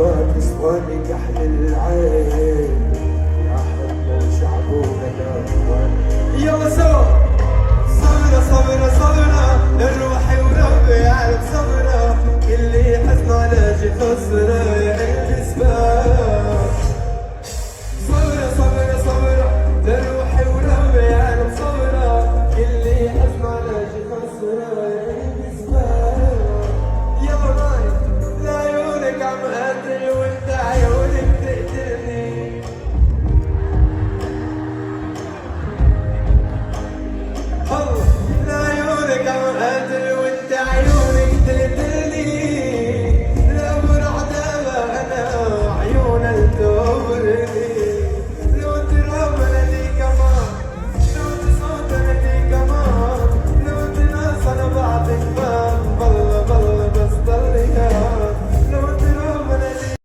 بعد اسواني كحل العين يا حب وشعبونا الاخوان. يلا سوا صبرا صبرا صبرا للروحي وربي يعرف صبرا، اللي حزن على شي خسرة يا قلبي سباب. صبرا صبرا صبرا للروحي وربي يعرف صبرا، اللي حزن على شي خسرة يا قلبي سباب. يلا معي لعيونك عم قاتل